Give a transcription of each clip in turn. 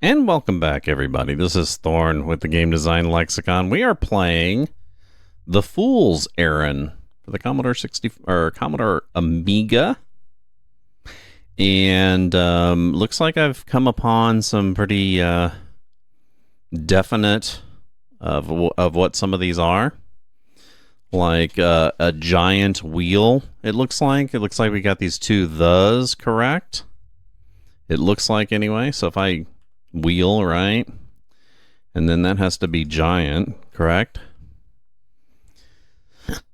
And welcome back, everybody. This is Thorn with the Game Design Lexicon. We are playing The Fool's Errand for the Commodore Commodore Amiga. And looks like I've come upon some pretty definite of what some of these are. Like a giant wheel, it looks like. It looks like we got these two thes correct. It looks like anyway. So if I wheel, right? And then that has to be giant, correct?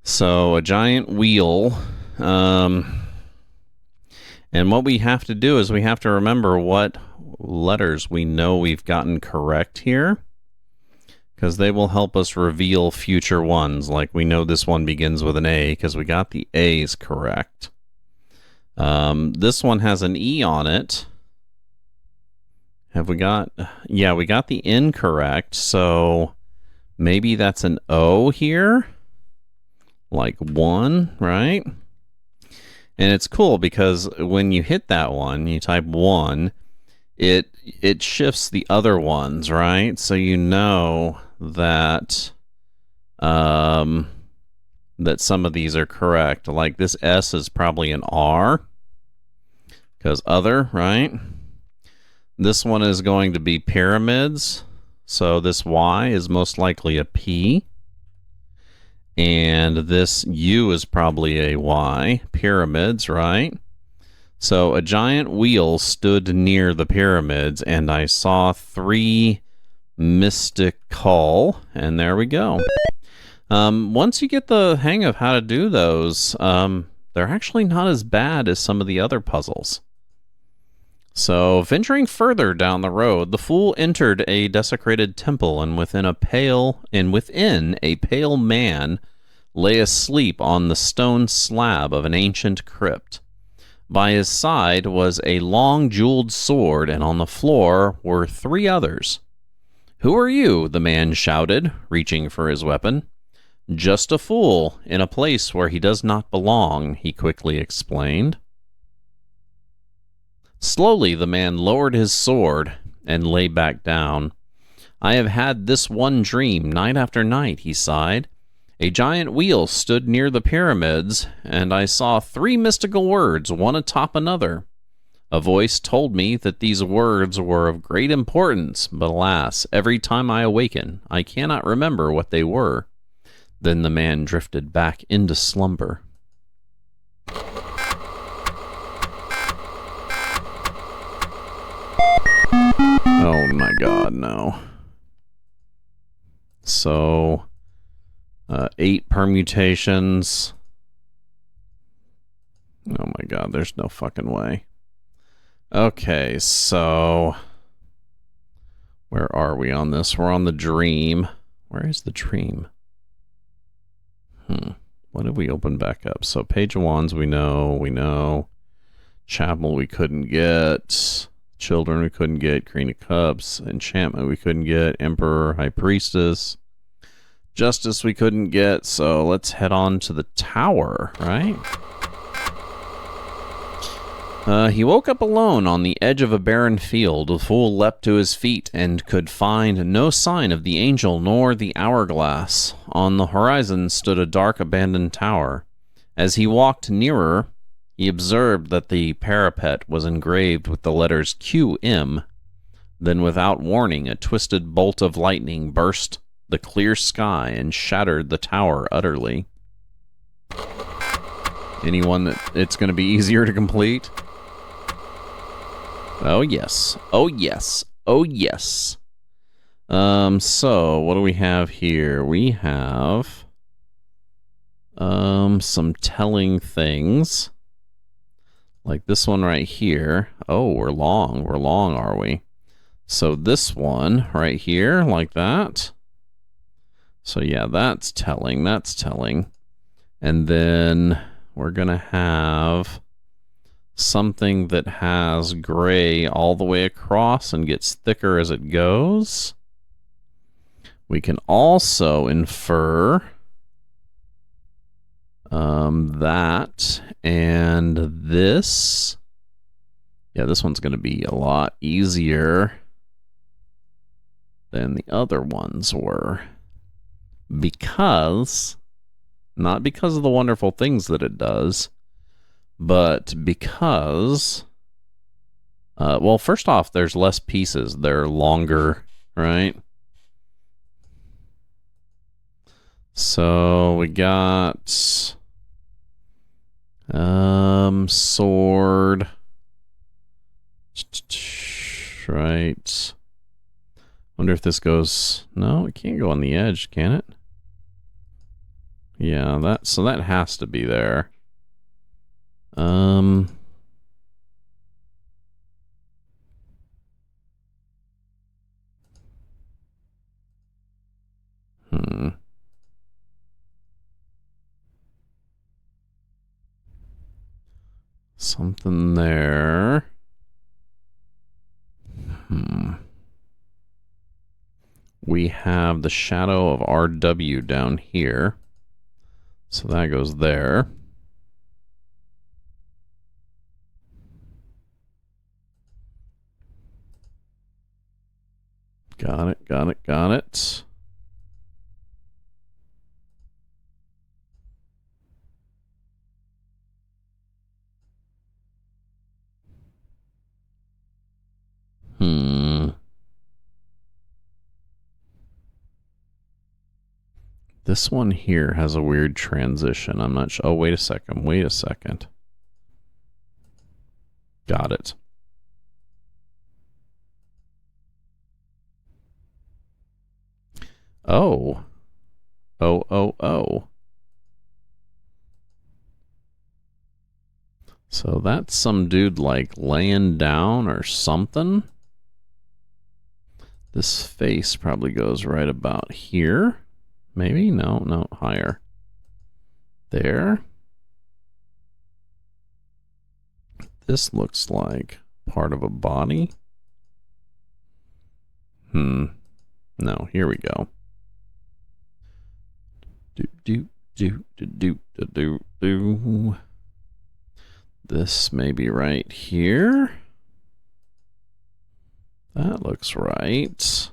So a giant wheel. And what we have to do is we have to remember what letters we know we've gotten correct here, because they will help us reveal future ones. Like we know this one begins with an A because we got the A's correct. This one has an E on it. Have we got... Yeah, we got the N correct, so maybe that's an O here? Like 1, right? And it's cool because when you hit that one, you type 1, it shifts the other ones, right? So you know that that some of these are correct. Like this S is probably an R, because other, right? This one is going to be pyramids, so this Y is most likely a P. And this U is probably a Y, pyramids, right? So a giant wheel stood near the pyramids, and I saw 3 mystical, and there we go. Once you get the hang of how to do those, they're actually not as bad as some of the other puzzles. So, venturing further down the road, the fool entered a desecrated temple, and within a pale man lay asleep on the stone slab of an ancient crypt. By his side was a long jeweled sword, and on the floor were 3 others. "Who are you?" the man shouted, reaching for his weapon. "Just a fool, in a place where he does not belong," he quickly explained. Slowly the man lowered his sword and lay back down. "I have had this one dream night after night," he sighed. "A giant wheel stood near the pyramids, and I saw 3 mystical words, one atop another. A voice told me that these words were of great importance, but alas, every time I awaken, I cannot remember what they were." Then the man drifted back into slumber. Oh my god, no. So, 8 permutations. Oh my god, there's no fucking way. Okay, so... where are we on this? We're on the dream. Where is the dream? What did we open back up? So, page 1s we know. Chapel we couldn't get. Children we couldn't get. Queen of Cups. Enchantment we couldn't get. Emperor, High Priestess. Justice we couldn't get. So let's head on to the tower, right? He woke up alone on the edge of a barren field. The fool leapt to his feet and could find no sign of the angel nor the hourglass. On the horizon stood a dark abandoned tower. As he walked nearer, he observed that the parapet was engraved with the letters QM. Then, without warning, a twisted bolt of lightning burst the clear sky and shattered the tower utterly. Anyone that it's going to be easier to complete? Oh, yes. Oh, yes. Oh, yes. So, what do we have here? We have some telling things. Like this one right here. Oh, we're long. We're long, are we? So this one right here, like that. So yeah, that's telling. That's telling. And then we're going to have something that has gray all the way across and gets thicker as it goes. We can also infer that and this. Yeah, this one's going to be a lot easier. than the other ones were. Because, not because of the wonderful things that it does, but because, well, first off, there's less pieces. They're longer, right? So we got sword, right? Wonder if this goes. No, it can't go on the edge, can it? Yeah, so that has to be there. Something there. We have the shadow of RW down here. So that goes there. Got it, got it, got it. This one here has a weird transition. I'm not sure. Oh, wait a second. Wait a second. Got it. Oh. Oh. So that's some dude like laying down or something. This face probably goes right about here. Maybe? No, higher. There. This looks like part of a body. No, here we go. Do. This may be right here. That looks right.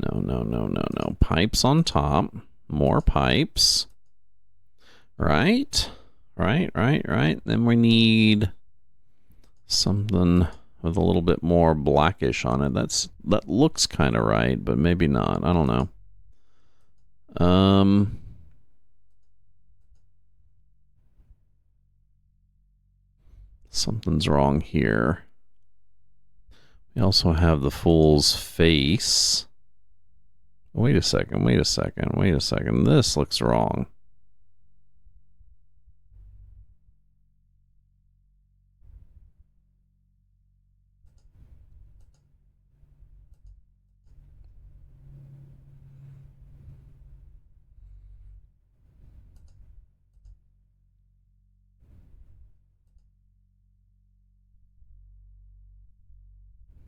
No. Pipes on top. More pipes. Right. Then we need something with a little bit more blackish on it. That looks kind of right, but maybe not. I don't know. Something's wrong here. We also have the fool's face. Wait a second. This looks wrong.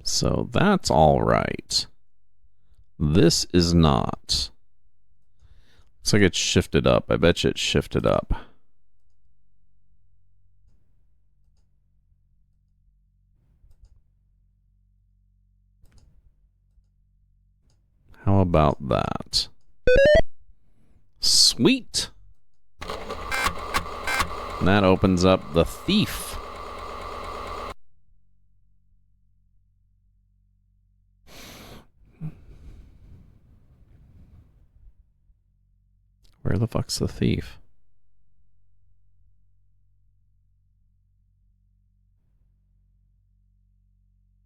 So that's all right. This is not. Looks like it's shifted up. I bet you it's shifted up. How about that? Sweet! And that opens up the thief. Where the fuck's the thief?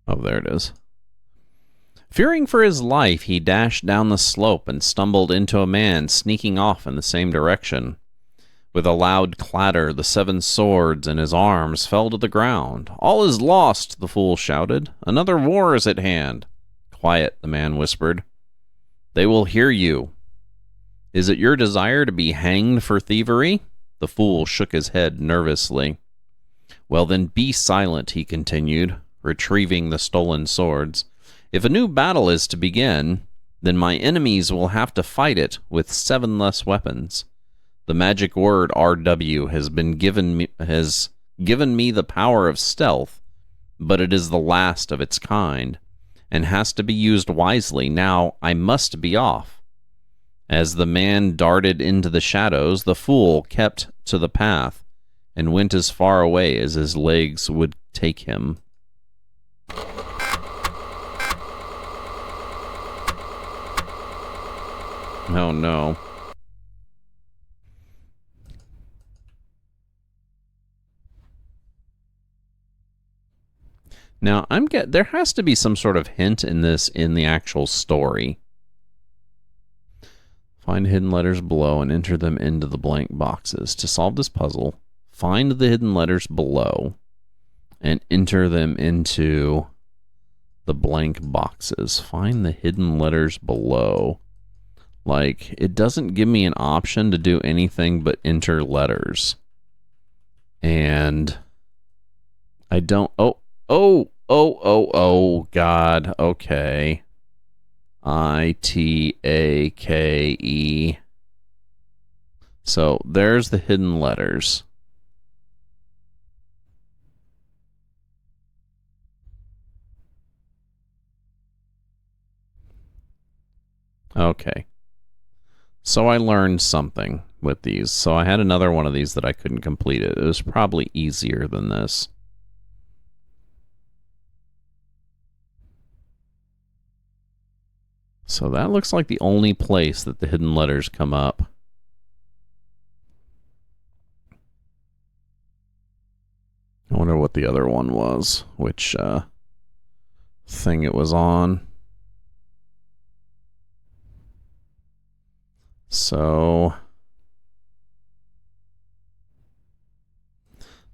Oh, there it is. Fearing for his life, he dashed down the slope and stumbled into a man sneaking off in the same direction. With a loud clatter, the 7 swords in his arms fell to the ground. All is lost, the fool shouted. Another war is at hand. Quiet, the man whispered. They will hear you. Is it your desire to be hanged for thievery? The fool shook his head nervously. Well, then be silent, he continued, retrieving the stolen swords. If a new battle is to begin, then my enemies will have to fight it with 7 less weapons. The magic word RW has given me the power of stealth, but it is the last of its kind. and has to be used wisely. Now I must be off. As the man darted into the shadows, the fool kept to the path and went as far away as his legs would take him. Oh no. Now, there has to be some sort of hint in this in the actual story. Find hidden letters below and enter them into the blank boxes. To solve this puzzle, find the hidden letters below and enter them into the blank boxes. Find the hidden letters below. Like, it doesn't give me an option to do anything but enter letters. And I don't... Oh, God. Okay. I-T-A-K-E. So, there's the hidden letters. Okay. So I learned something with these. So I had another one of these that I couldn't complete it. It was probably easier than this. So that looks like the only place that the hidden letters come up. I wonder what the other one was, which thing it was on. So,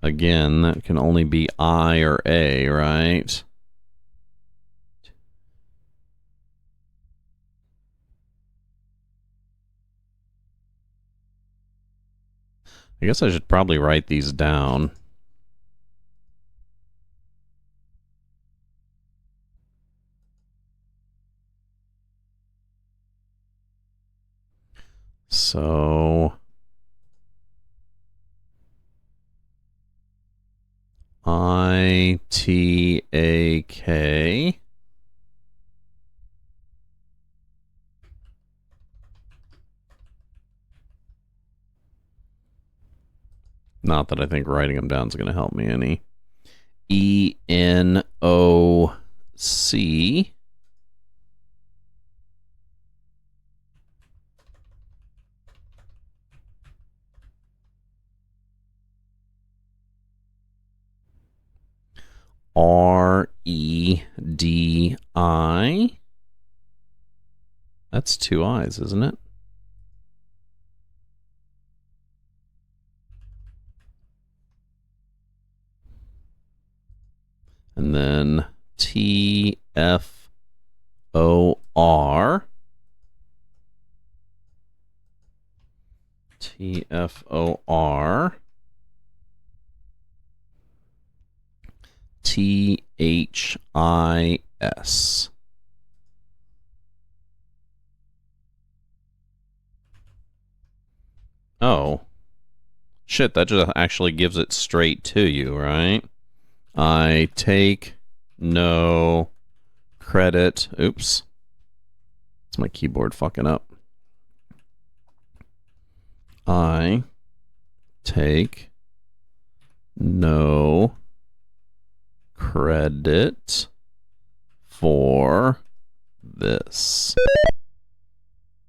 again, that can only be I or A, right? I guess I should probably write these down. So, I-T-A-K. Not that I think writing them down is going to help me any. E-N-O-C. R-E-D-I. That's two I's, isn't it? And then T-F-O-R. T-F-O-R. T-H-I-S. Oh. Shit, that just actually gives it straight to you, right? I take no credit. Oops. It's my keyboard fucking up. I take no credit for this.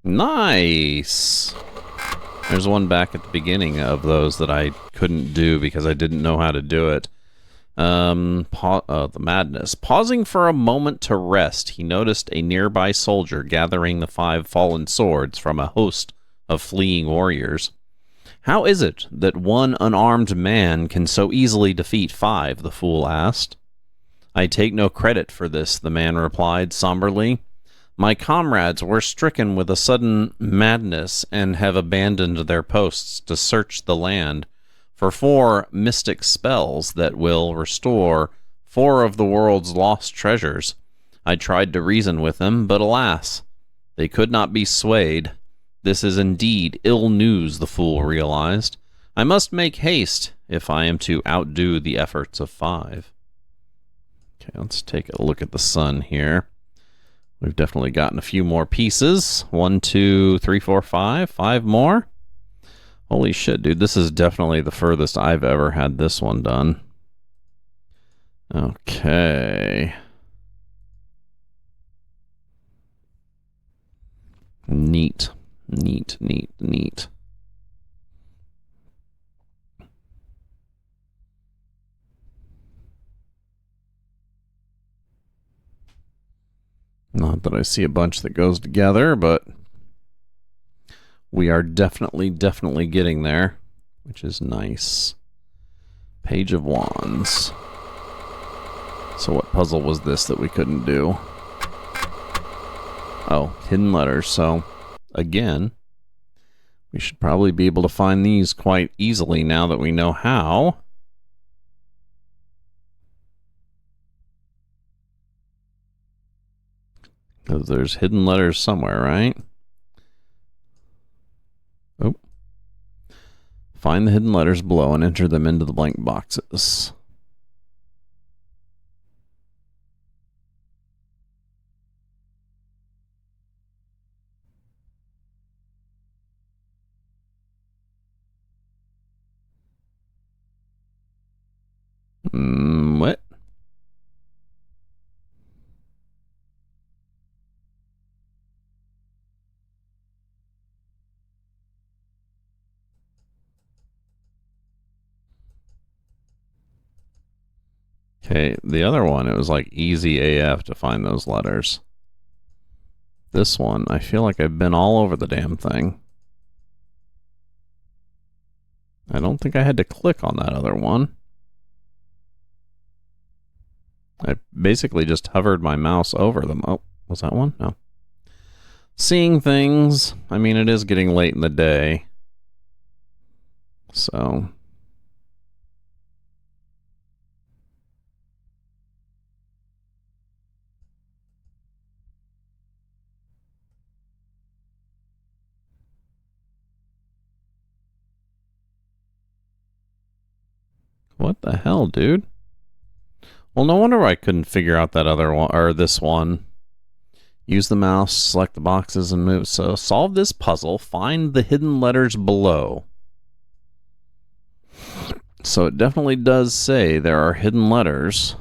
Nice. There's one back at the beginning of those that I couldn't do because I didn't know how to do it. The madness. Pausing for a moment to rest, he noticed a nearby soldier gathering the 5 fallen swords from a host of fleeing warriors. How is it that one unarmed man can so easily defeat 5? The fool asked. I take no credit for this, the man replied somberly. My comrades were stricken with a sudden madness and have abandoned their posts to search the land for 4 mystic spells that will restore 4 of the world's lost treasures. I tried to reason with them, but alas, they could not be swayed. This is indeed ill news, the fool realized. I must make haste if I am to outdo the efforts of 5. Okay, let's take a look at the sun here. We've definitely gotten a few more pieces. 1, 2, 3, 4, 5. 5 more. Holy shit, dude. This is definitely the furthest I've ever had this one done. Okay. Neat. Neat, neat, neat. Not that I see a bunch that goes together, but we are definitely getting there, which is nice. Page of Wands. So what puzzle was this that we couldn't do? Oh, hidden letters. So, again, we should probably be able to find these quite easily now that we know how. Because there's hidden letters somewhere, right? Oh. Find the hidden letters below and enter them into the blank boxes. What? Okay, the other one, it was like easy AF to find those letters. This one, I feel like I've been all over the damn thing. I don't think I had to click on that other one. I basically just hovered my mouse over them. Oh, was that one? No. Seeing things. I mean, it is getting late in the day. So... what the hell, dude? Well, no wonder I couldn't figure out that other one, or this one. Use the mouse, select the boxes, and move. So, solve this puzzle. Find the hidden letters below. So, it definitely does say there are hidden letters.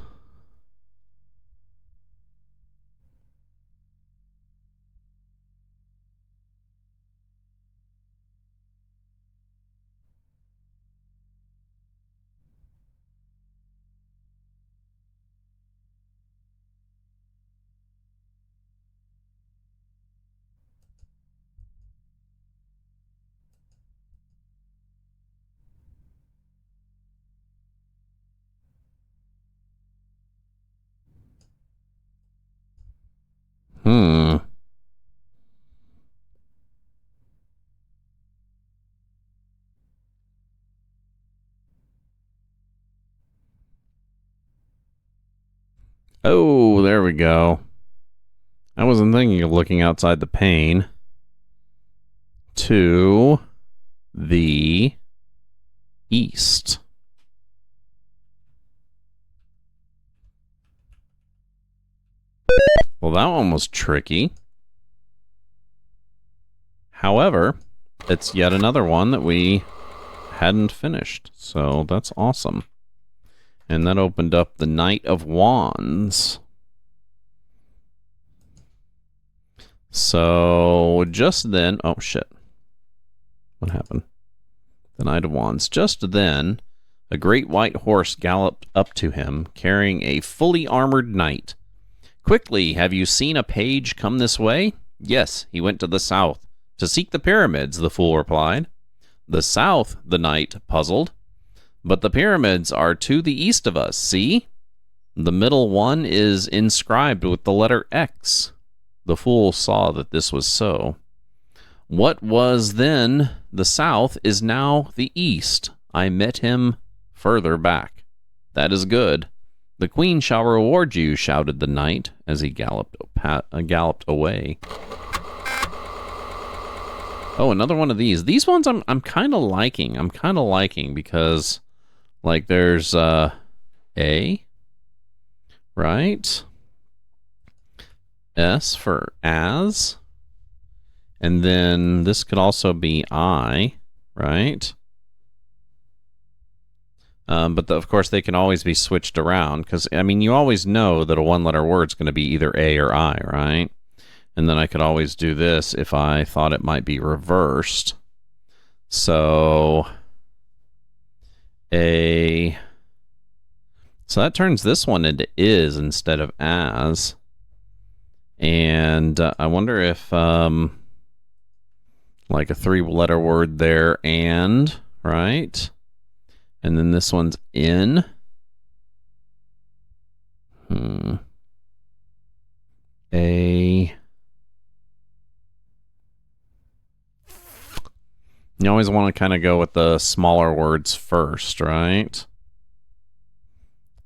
Oh, there we go. I wasn't thinking of looking outside the pane. To the east. Well, that one was tricky. However, it's yet another one that we hadn't finished. So that's awesome. And that opened up the Knight of Wands. So just then... oh, shit. What happened? The Knight of Wands. Just then, a great white horse galloped up to him, carrying a fully armored knight. Quickly, have you seen a page come this way? Yes, he went to the south. To seek the pyramids, the fool replied. The south, the knight puzzled. But the pyramids are to the east of us, see? The middle one is inscribed with the letter X. The fool saw that this was so. What was then the south is now the east. I met him further back. That is good. The queen shall reward you, shouted the knight as he galloped away. Oh, another one of these. These ones I'm kind of liking. I'm kind of liking because, like, there's A, right? S for as. And then this could also be I, right? But of course, they can always be switched around because, I mean, you always know that a one-letter word is going to be either A or I, right? And then I could always do this if I thought it might be reversed. So that turns this one into is instead of as. And I wonder if like a three-letter word there, and, right? And then this one's in. A. You always want to kind of go with the smaller words first, right?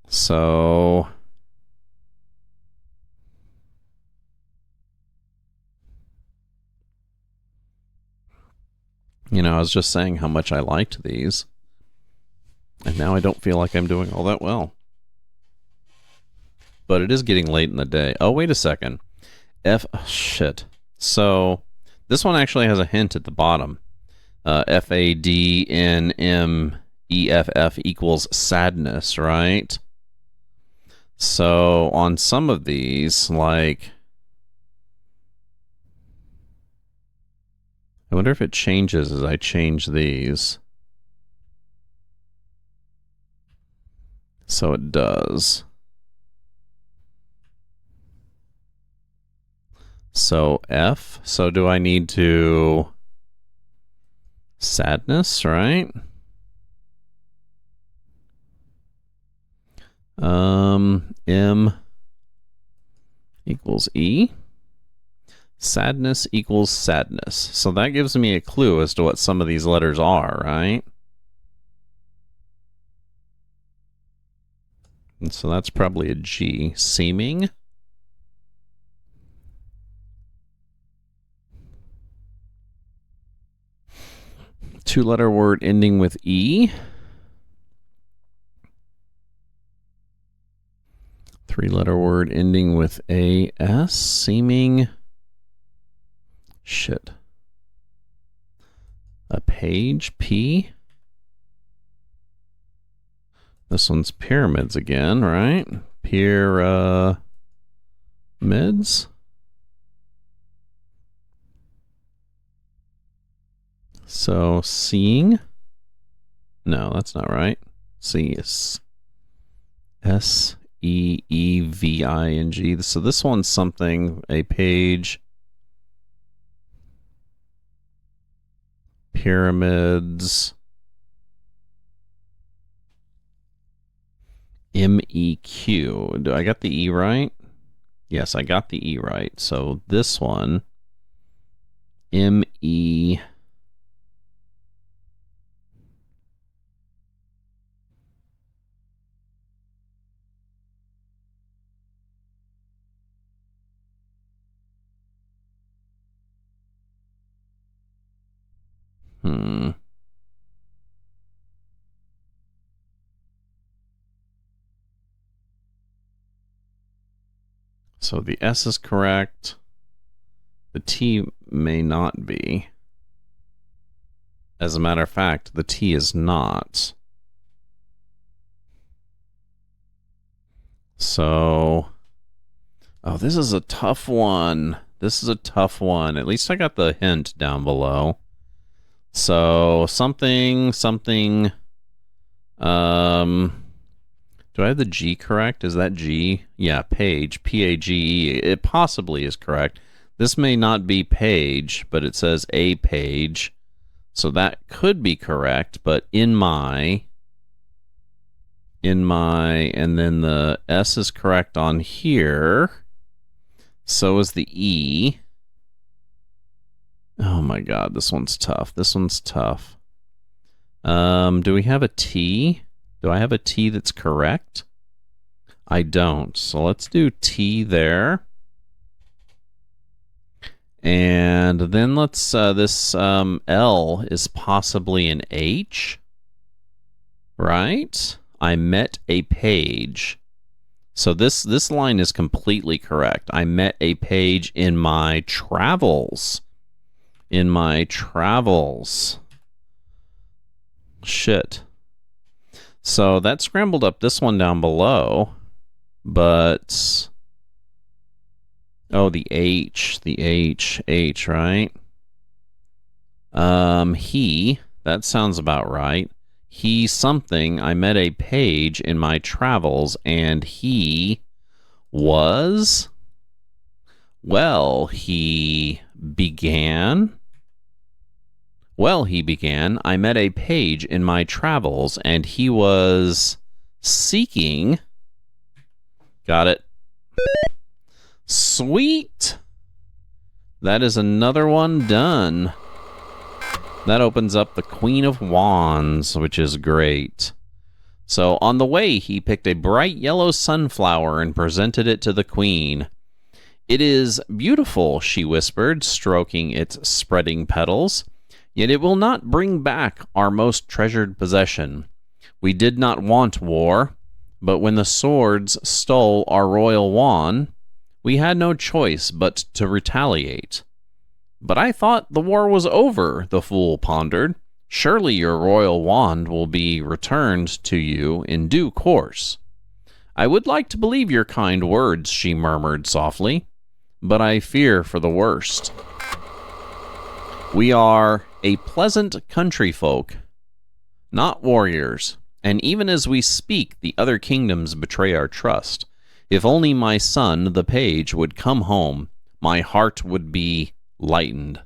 So I was just saying how much I liked these. And now I don't feel like I'm doing all that well. But it is getting late in the day. Oh, wait a second. Shit. So this one actually has a hint at the bottom. FADNMEFF equals sadness, right? So on some of these, like, I wonder if it changes as I change these. So it does. So F. So do I need to sadness, right? M equals E. Sadness equals sadness. So that gives me a clue as to what some of these letters are, right? And so that's probably a G. Seeming. Two-letter word ending with E. Three-letter word ending with AS. Seeming. Shit. A page. P. This one's pyramids again, right? Pyramids. So seeing. No, that's not right. See is SEEVING. So this one's something, a page. Pyramids. MEQ. Do I got the E right? Yes, I got the E right. So this one, ME. So the S is correct. The T may not be. As a matter of fact, the T is not. So, oh, this is a tough one. This is a tough one. At least I got the hint down below. So, something. Do I have the G correct? Is that G? Yeah, page. P-A-G-E. It possibly is correct. This may not be page, but it says a page. So that could be correct, but in my, and then the S is correct on here. So is the E. Oh my God, this one's tough. This one's tough. Do we have a T? Do I have a T that's correct? I don't. So let's do T there. And then let's, this L is possibly an H, right? I met a page. So this line is completely correct. I met a page in my travels. In my travels. Shit. So that scrambled up this one down below. But... oh, the H, right? He, that sounds about right. He something, I met a page in my travels, and he was... well, he began... I met a page in my travels, and he was seeking... got it. Sweet! That is another one done. That opens up the Queen of Wands, which is great. So on the way, he picked a bright yellow sunflower and presented it to the Queen. "It is beautiful," she whispered, stroking its spreading petals. "Yet it will not bring back our most treasured possession. We did not want war, but when the swords stole our royal wand, we had no choice but to retaliate." "But I thought the war was over," the fool pondered. "Surely your royal wand will be returned to you in due course." "I would like to believe your kind words," she murmured softly, "but I fear for the worst. We are a pleasant country folk, not warriors, and even as we speak, the other kingdoms betray our trust. If only my son, the page, would come home, my heart would be lightened."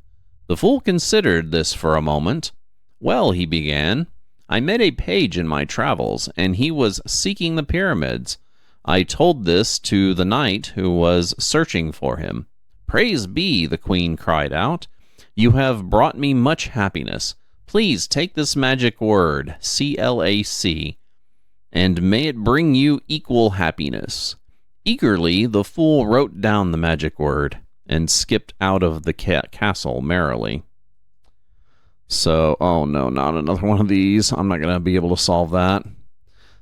The fool considered this for a moment. "Well," he began, "I met a page in my travels, and he was seeking the pyramids. I told this to the knight who was searching for him." "Praise be," the Queen cried out. "You have brought me much happiness. Please take this magic word, CLAC, and may it bring you equal happiness." Eagerly, the fool wrote down the magic word and skipped out of the castle merrily. So, oh no, not another one of these. I'm not going to be able to solve that.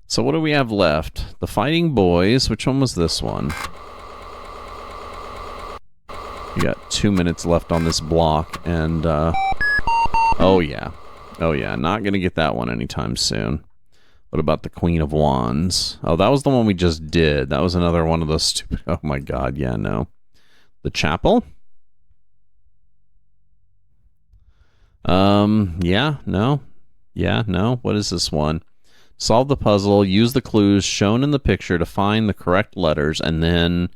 So what do we have left? The Fighting Boys. Which one was this one? We got 2 minutes left on this block, and, oh yeah. Oh yeah, not going to get that one anytime soon. What about the Queen of Wands? Oh, that was the one we just did. That was another one of those stupid... oh my god, yeah, no. The Chapel? Yeah, no. Yeah, no. What is this one? Solve the puzzle, use the clues shown in the picture to find the correct letters, and then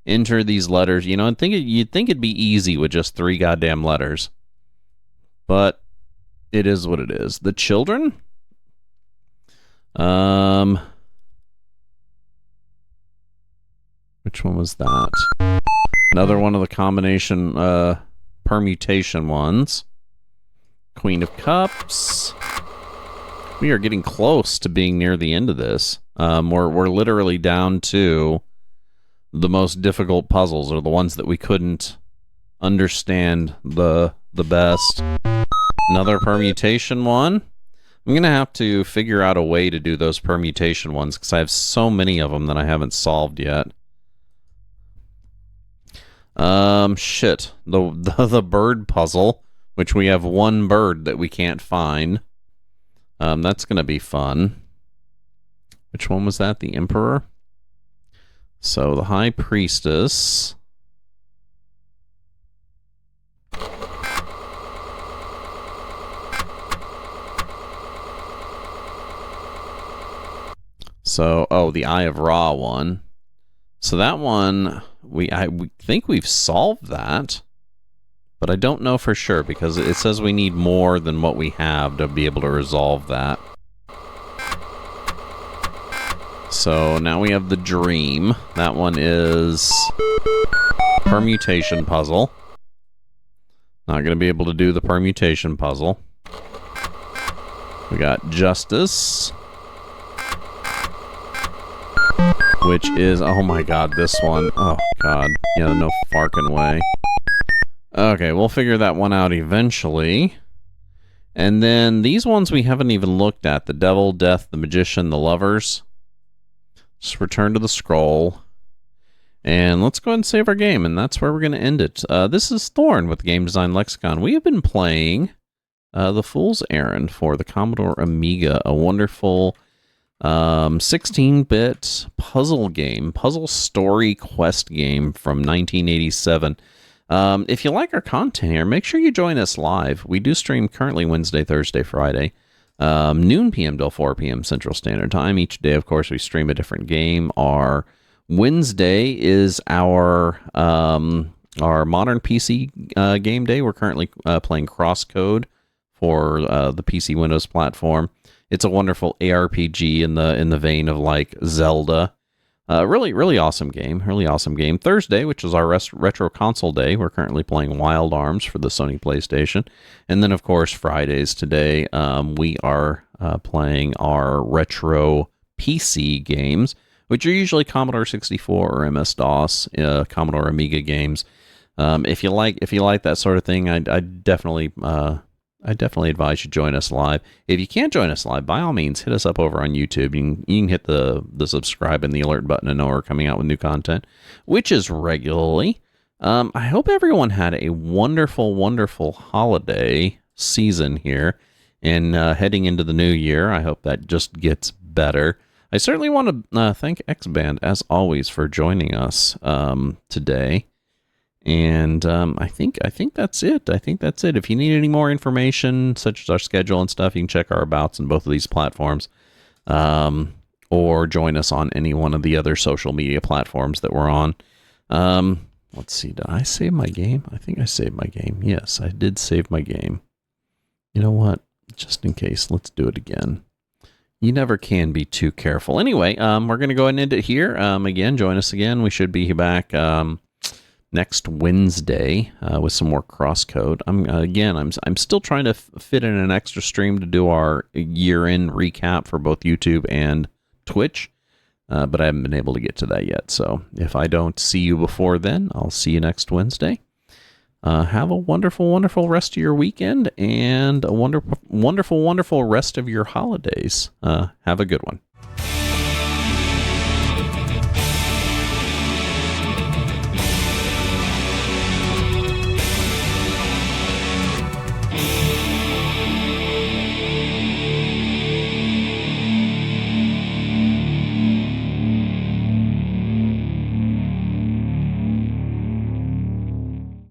enter these letters. You know, you'd think it'd be easy with just 3 goddamn letters. But it is what it is. The Children? Which one was that? Another one of the combination, permutation ones. Queen of Cups. We are getting close to being near the end of this. We're literally down to the most difficult puzzles, or the ones that we couldn't understand the best. Another permutation one. I'm going to have to figure out a way to do those permutation ones, because I have so many of them that I haven't solved yet. Shit. The bird puzzle, which we have one bird that we can't find. That's going to be fun. Which one was that? The Emperor? So, the High Priestess. So, oh, the Eye of Ra one. So that one, we think we've solved that, but I don't know for sure, because it says we need more than what we have to be able to resolve that. So now we have the Dream. That one is permutation puzzle. Not going to be able to do the permutation puzzle. We got Justice, which is, oh my god, this one. Oh god. Yeah, no farkin' way. Okay, we'll figure that one out eventually. And then these ones we haven't even looked at. The Devil, Death, the Magician, the Lovers. Just return to the scroll. And let's go ahead and save our game, and that's where we're going to end it. This is Thorn with Game Design Lexicon. We have been playing The Fool's Errand for the Commodore Amiga, a wonderful 16-bit puzzle game, puzzle story quest game from 1987. If you like our content here, make sure you join us live. We do stream currently Wednesday, Thursday, Friday, noon p.m. till 4 p.m. Central Standard Time. Each day, of course, we stream a different game. Our Wednesday is our modern PC game day. We're currently playing Crosscode for the PC Windows platform. It's a wonderful ARPG in the vein of like Zelda. Really awesome game. Really awesome game. Thursday, which is our retro console day, we're currently playing Wild Arms for the Sony PlayStation. And then, of course, Fridays today, we are playing our retro PC games, which are usually Commodore 64 or MS-DOS, Commodore Amiga games. If you like that sort of thing, I definitely advise you join us live. If you can't join us live, by all means, hit us up over on YouTube. You can hit the subscribe and the alert button to know we're coming out with new content, which is regularly. I hope everyone had a wonderful, wonderful holiday season here, and heading into the new year, I hope that just gets better. I certainly want to thank X-Band, as always, for joining us today. And I think that's it. If you need any more information, such as our schedule and stuff, you can check our abouts on both of these platforms, or join us on any one of the other social media platforms that we're on. Let's see. Did I save my game? I think I saved my game. Yes, I did save my game. You know what? Just in case, let's do it again. You never can be too careful. Anyway, we're going to go ahead and end it here. Again, join us again. We should be back next Wednesday with some more Crosscode. I'm still trying to fit in an extra stream to do our year-end recap for both YouTube and Twitch, but I haven't been able to get to that yet. So if I don't see you before then, I'll see you next Wednesday. Have a wonderful, wonderful rest of your weekend and a wonderful, wonderful, wonderful rest of your holidays. Have a good one.